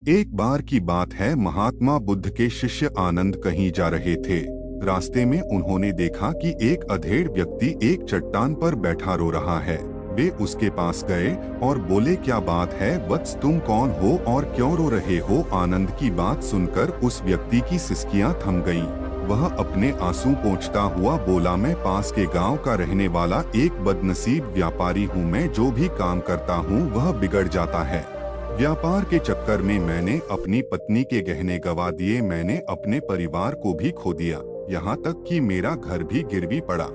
एक बार की बात है, महात्मा बुद्ध के शिष्य आनंद कहीं जा रहे थे। रास्ते में उन्होंने देखा कि एक अधेड़ व्यक्ति एक चट्टान पर बैठा रो रहा है। वे उसके पास गए और बोले, क्या बात है वत्स, तुम कौन हो और क्यों रो रहे हो? आनंद की बात सुनकर उस व्यक्ति की सिसकियां थम गईं। वह अपने आंसू पोंछता हुआ बोला, मैं पास के गांव का रहने वाला एक बदनसीब व्यापारी हूँ। मैं जो भी काम करता हूँ वह बिगड़ जाता है। व्यापार के चक्कर में मैंने अपनी पत्नी के गहने गंवा दिए, मैंने अपने परिवार को भी खो दिया, यहाँ तक कि मेरा घर भी गिरवी पड़ा।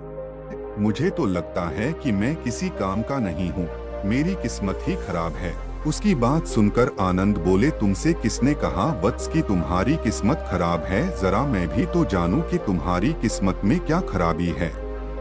मुझे तो लगता है कि मैं किसी काम का नहीं हूँ, मेरी किस्मत ही खराब है। उसकी बात सुनकर आनंद बोले, तुमसे किसने कहा वत्स कि तुम्हारी किस्मत खराब है? जरा मैं भी तो जानूं कि तुम्हारी किस्मत में क्या खराबी है।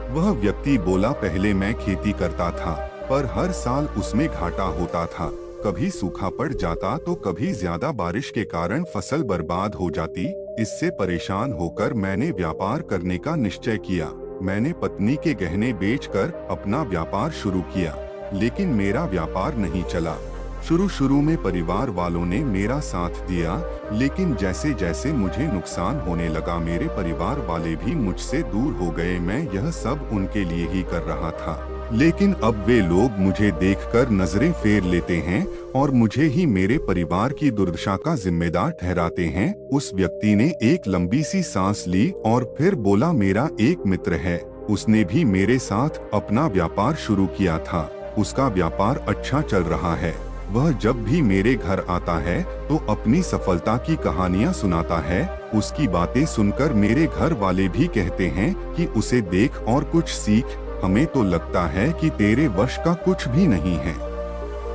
वह व्यक्ति बोला, पहले मैं खेती करता था, पर हर साल उसमें घाटा होता था। कभी सूखा पड़ जाता तो कभी ज्यादा बारिश के कारण फसल बर्बाद हो जाती। इससे परेशान होकर मैंने व्यापार करने का निश्चय किया। मैंने पत्नी के गहने बेचकर अपना व्यापार शुरू किया, लेकिन मेरा व्यापार नहीं चला। शुरू में परिवार वालों ने मेरा साथ दिया, लेकिन जैसे जैसे मुझे नुकसान होने लगा, मेरे परिवार वाले भी मुझसे दूर हो गए। मैं यह सब उनके लिए ही कर रहा था, लेकिन अब वे लोग मुझे देखकर नजरें फेर लेते हैं और मुझे ही मेरे परिवार की दुर्दशा का जिम्मेदार ठहराते हैं। उस व्यक्ति ने एक लंबी सी सांस ली और फिर बोला, मेरा एक मित्र है, उसने भी मेरे साथ अपना व्यापार शुरू किया था। उसका व्यापार अच्छा चल रहा है। वह जब भी मेरे घर आता है तो अपनी सफलता की कहानियां सुनाता है। उसकी बातें सुनकर मेरे घर वाले भी कहते हैं कि उसे देख और कुछ सीख। हमें तो लगता है कि तेरे वश का कुछ भी नहीं है।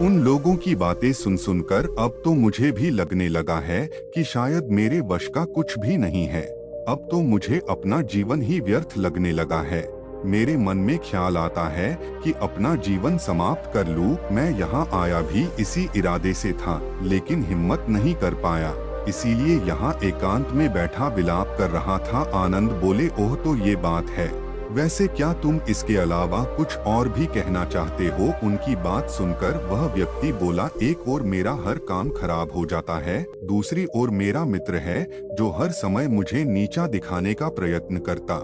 उन लोगों की बातें सुनकर अब तो मुझे भी लगने लगा है कि शायद मेरे वश का कुछ भी नहीं है। अब तो मुझे अपना जीवन ही व्यर्थ लगने लगा है। मेरे मन में ख्याल आता है कि अपना जीवन समाप्त कर लूं। मैं यहाँ आया भी इसी इरादे से था, लेकिन हिम्मत नहीं कर पाया, इसीलिए यहाँ एकांत में बैठा विलाप कर रहा था। आनंद बोले, ओह तो ये बात है। वैसे क्या तुम इसके अलावा कुछ और भी कहना चाहते हो? उनकी बात सुनकर वह व्यक्ति बोला, एक ओर मेरा हर काम खराब हो जाता है, दूसरी ओर मेरा मित्र है जो हर समय मुझे नीचा दिखाने का प्रयत्न करता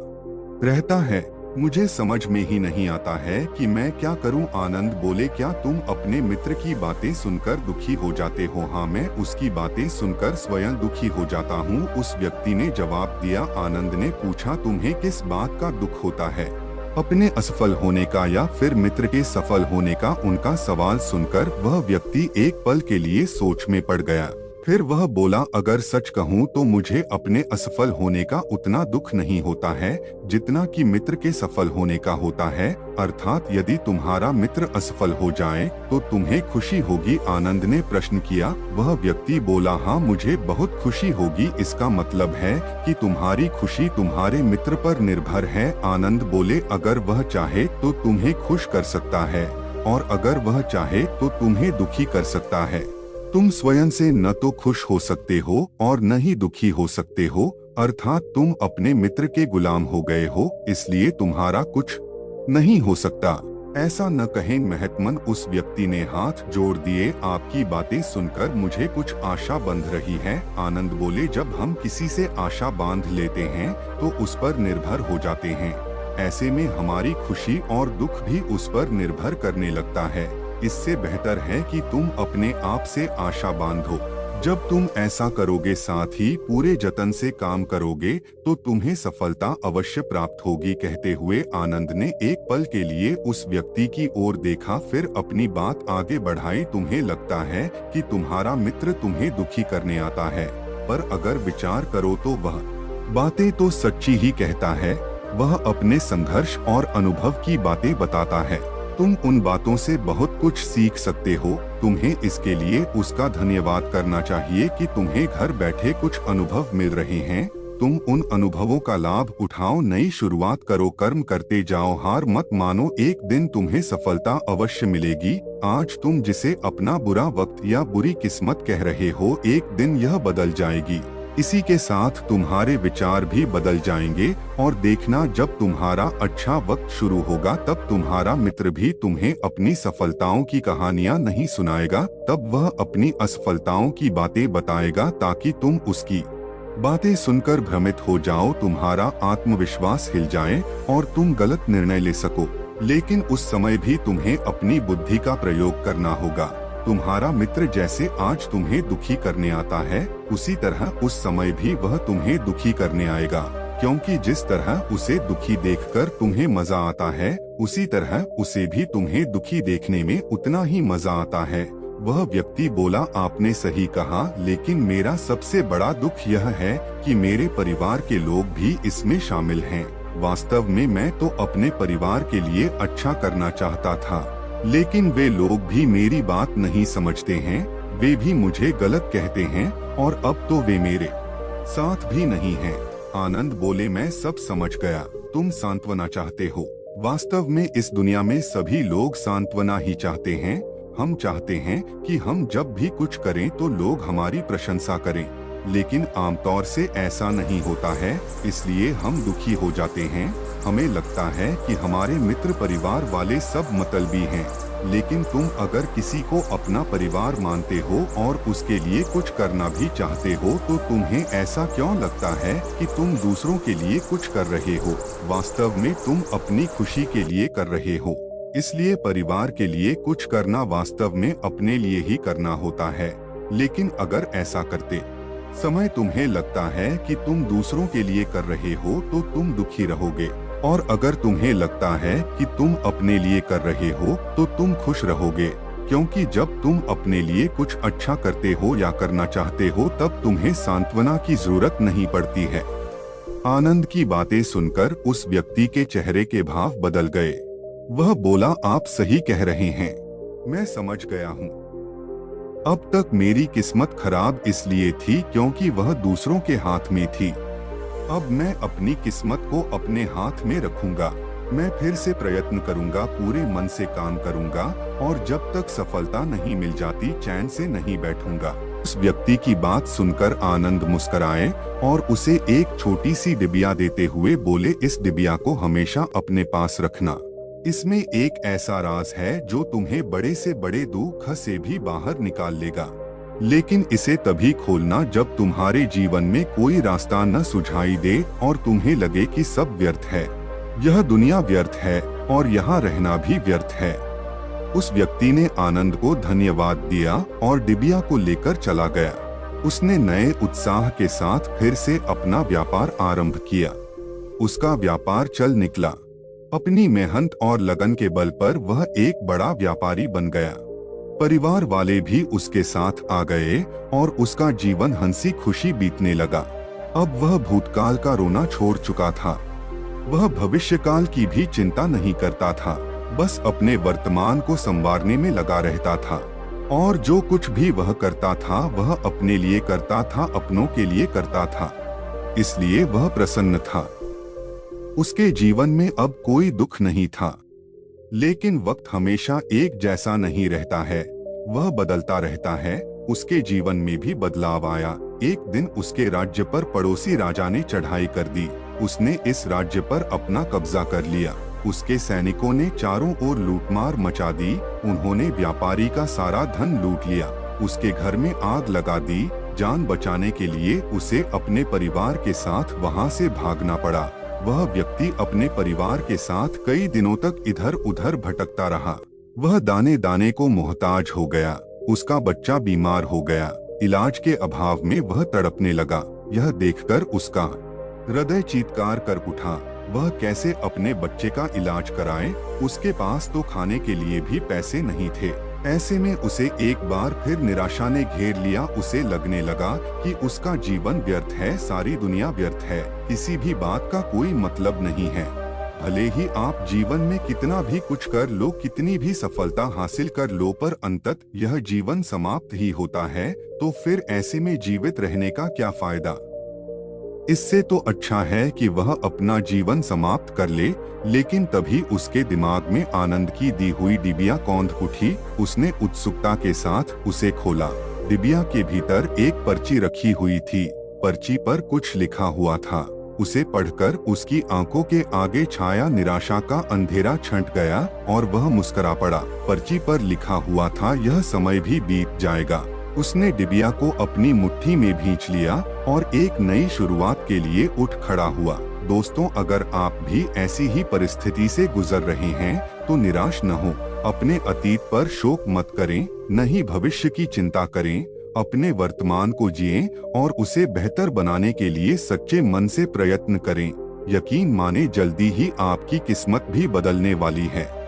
रहता है। मुझे समझ में ही नहीं आता है कि मैं क्या करूं। आनंद बोले, क्या तुम अपने मित्र की बातें सुनकर दुखी हो जाते हो? हाँ, मैं उसकी बातें सुनकर स्वयं दुखी हो जाता हूँ, उस व्यक्ति ने जवाब दिया। आनंद ने पूछा, तुम्हें किस बात का दुख होता है, अपने असफल होने का या फिर मित्र के सफल होने का? उनका सवाल सुनकर वह व्यक्ति एक पल के लिए सोच में पड़ गया। फिर वह बोला, अगर सच कहूँ तो मुझे अपने असफल होने का उतना दुख नहीं होता है जितना कि मित्र के सफल होने का होता है। अर्थात यदि तुम्हारा मित्र असफल हो जाए तो तुम्हें खुशी होगी? आनंद ने प्रश्न किया। वह व्यक्ति बोला, हाँ मुझे बहुत खुशी होगी। इसका मतलब है कि तुम्हारी खुशी तुम्हारे मित्र पर निर्भर है। आनंद बोले, अगर वह चाहे तो तुम्हें खुश कर सकता है और अगर वह चाहे तो तुम्हें दुखी कर सकता है। तुम स्वयं से न तो खुश हो सकते हो और न ही दुखी हो सकते हो, अर्थात तुम अपने मित्र के गुलाम हो गए हो, इसलिए तुम्हारा कुछ नहीं हो सकता। ऐसा न कहें महत्मन, उस व्यक्ति ने हाथ जोड़ दिए। आपकी बातें सुनकर मुझे कुछ आशा बंध रही है। आनंद बोले, जब हम किसी से आशा बांध लेते हैं तो उस पर निर्भर हो जाते हैं। ऐसे में हमारी खुशी और दुख भी उस पर निर्भर करने लगता है। इससे बेहतर है कि तुम अपने आप से आशा बांधो। जब तुम ऐसा करोगे, साथ ही पूरे जतन से काम करोगे, तो तुम्हें सफलता अवश्य प्राप्त होगी। कहते हुए आनंद ने एक पल के लिए उस व्यक्ति की ओर देखा, फिर अपनी बात आगे बढ़ाई। तुम्हें लगता है कि तुम्हारा मित्र तुम्हें दुखी करने आता है, पर अगर विचार करो तो वह बातें तो सच्ची ही कहता है। वह अपने संघर्ष और अनुभव की बातें बताता है। तुम उन बातों से बहुत कुछ सीख सकते हो। तुम्हें इसके लिए उसका धन्यवाद करना चाहिए कि तुम्हें घर बैठे कुछ अनुभव मिल रहे हैं। तुम उन अनुभवों का लाभ उठाओ, नई शुरुआत करो, कर्म करते जाओ, हार मत मानो, एक दिन तुम्हें सफलता अवश्य मिलेगी। आज तुम जिसे अपना बुरा वक्त या बुरी किस्मत कह रहे हो, एक दिन यह बदल जाएगी। इसी के साथ तुम्हारे विचार भी बदल जाएंगे और देखना जब तुम्हारा अच्छा वक्त शुरू होगा तब तुम्हारा मित्र भी तुम्हें अपनी सफलताओं की कहानियां नहीं सुनाएगा, तब वह अपनी असफलताओं की बातें बताएगा ताकि तुम उसकी बातें सुनकर भ्रमित हो जाओ, तुम्हारा आत्मविश्वास हिल जाए और तुम गलत निर्णय ले सको। लेकिन उस समय भी तुम्हें अपनी बुद्धि का प्रयोग करना होगा। तुम्हारा मित्र जैसे आज तुम्हें दुखी करने आता है, उसी तरह उस समय भी वह तुम्हें दुखी करने आएगा, क्योंकि जिस तरह उसे दुखी देखकर तुम्हें मजा आता है, उसी तरह उसे भी तुम्हें दुखी देखने में उतना ही मजा आता है। वह व्यक्ति बोला, आपने सही कहा, लेकिन मेरा सबसे बड़ा दुख यह है कि मेरे परिवार के लोग भी इसमें शामिल हैं। वास्तव में मैं तो अपने परिवार के लिए अच्छा करना चाहता था, लेकिन वे लोग भी मेरी बात नहीं समझते हैं, वे भी मुझे गलत कहते हैं और अब तो वे मेरे साथ भी नहीं हैं। आनंद बोले, मैं सब समझ गया, तुम सांत्वना चाहते हो। वास्तव में इस दुनिया में सभी लोग सांत्वना ही चाहते हैं। हम चाहते हैं कि हम जब भी कुछ करें तो लोग हमारी प्रशंसा करें, लेकिन आमतौर से ऐसा नहीं होता है, इसलिए हम दुखी हो जाते हैं। हमें लगता है कि हमारे मित्र परिवार वाले सब मतलबी हैं, लेकिन तुम अगर किसी को अपना परिवार मानते हो और उसके लिए कुछ करना भी चाहते हो तो तुम्हें ऐसा क्यों लगता है कि तुम दूसरों के लिए कुछ कर रहे हो? वास्तव में तुम अपनी खुशी के लिए कर रहे हो। इसलिए परिवार के लिए कुछ करना वास्तव में अपने लिए ही करना होता है। लेकिन अगर ऐसा करते समय तुम्हें लगता है कि तुम दूसरों के लिए कर रहे हो तो तुम दुखी रहोगे, और अगर तुम्हें लगता है कि तुम अपने लिए कर रहे हो तो तुम खुश रहोगे, क्योंकि जब तुम अपने लिए कुछ अच्छा करते हो या करना चाहते हो तब तुम्हें सांत्वना की जरूरत नहीं पड़ती है। आनंद की बातें सुनकर उस व्यक्ति के चेहरे के भाव बदल गए। वह बोला, आप सही कह रहे हैं, मैं समझ गया हूँ। अब तक मेरी किस्मत खराब इसलिए थी क्योंकि वह दूसरों के हाथ में थी। अब मैं अपनी किस्मत को अपने हाथ में रखूंगा। मैं फिर से प्रयत्न करूंगा, पूरे मन से काम करूंगा और जब तक सफलता नहीं मिल जाती चैन से नहीं बैठूंगा। उस व्यक्ति की बात सुनकर आनंद मुस्कुराए और उसे एक छोटी सी डिबिया देते हुए बोले, इस डिबिया को हमेशा अपने पास रखना। इसमें एक ऐसा राज है जो तुम्हें बड़े से बड़े दुख से भी बाहर निकाल लेगा, लेकिन इसे तभी खोलना जब तुम्हारे जीवन में कोई रास्ता न सुझाई दे और तुम्हें लगे कि सब व्यर्थ है। यह दुनिया व्यर्थ है और यहाँ रहना भी व्यर्थ है। उस व्यक्ति ने आनंद को धन्यवाद दिया और डिबिया को लेकर चला गया। उसने नए उत्साह के साथ फिर से अपना व्यापार आरंभ किया। उसका व्यापार चल निकला। अपनी मेहनत और लगन के बल पर वह एक बड़ा व्यापारी बन गया। परिवार वाले भी उसके साथ आ गए और उसका जीवन हंसी खुशी बीतने लगा। अब वह भूतकाल का रोना छोड़ चुका था। वह भविष्यकाल की भी चिंता नहीं करता था, बस अपने वर्तमान को संवारने में लगा रहता था। और जो कुछ भी वह करता था वह अपने लिए करता था, अपनों के लिए करता था, इसलिए वह प्रसन्न था। उसके जीवन में अब कोई दुख नहीं था। लेकिन वक्त हमेशा एक जैसा नहीं रहता है, वह बदलता रहता है। उसके जीवन में भी बदलाव आया। एक दिन उसके राज्य पर पड़ोसी राजा ने चढ़ाई कर दी। उसने इस राज्य पर अपना कब्जा कर लिया। उसके सैनिकों ने चारों ओर लूटमार मचा दी। उन्होंने व्यापारी का सारा धन लूट लिया। उसके घर में आग लगा दी। जान बचाने के लिए उसे अपने परिवार के साथ वहां से भागना पड़ा। वह व्यक्ति अपने परिवार के साथ कई दिनों तक इधर उधर भटकता रहा। वह दाने दाने को मोहताज हो गया। उसका बच्चा बीमार हो गया। इलाज के अभाव में वह तड़पने लगा। यह देखकर उसका हृदय चीत्कार कर उठा। वह कैसे अपने बच्चे का इलाज कराए? उसके पास तो खाने के लिए भी पैसे नहीं थे। ऐसे में उसे एक बार फिर निराशा ने घेर लिया। उसे लगने लगा कि उसका जीवन व्यर्थ है, सारी दुनिया व्यर्थ है, किसी भी बात का कोई मतलब नहीं है। भले ही आप जीवन में कितना भी कुछ कर लो, कितनी भी सफलता हासिल कर लो, पर अंतत यह जीवन समाप्त ही होता है। तो फिर ऐसे में जीवित रहने का क्या फायदा? इससे तो अच्छा है कि वह अपना जीवन समाप्त कर ले। लेकिन तभी उसके दिमाग में आनंद की दी हुई डिबिया कौंध उठी। उसने उत्सुकता के साथ उसे खोला। डिबिया के भीतर एक पर्ची रखी हुई थी। पर्ची पर कुछ लिखा हुआ था। उसे पढ़कर उसकी आंखों के आगे छाया निराशा का अंधेरा छंट गया और वह मुस्कुरा पड़ा। पर्ची पर लिखा हुआ था, यह समय भी बीत जाएगा। उसने डिबिया को अपनी मुट्ठी में भींच लिया और एक नई शुरुआत के लिए उठ खड़ा हुआ। दोस्तों, अगर आप भी ऐसी ही परिस्थिति से गुजर रहे हैं तो निराश न हो। अपने अतीत पर शोक मत करें, न ही भविष्य की चिंता करें। अपने वर्तमान को जिएं और उसे बेहतर बनाने के लिए सच्चे मन से प्रयत्न करें। यकीन माने, जल्दी ही आपकी किस्मत भी बदलने वाली है।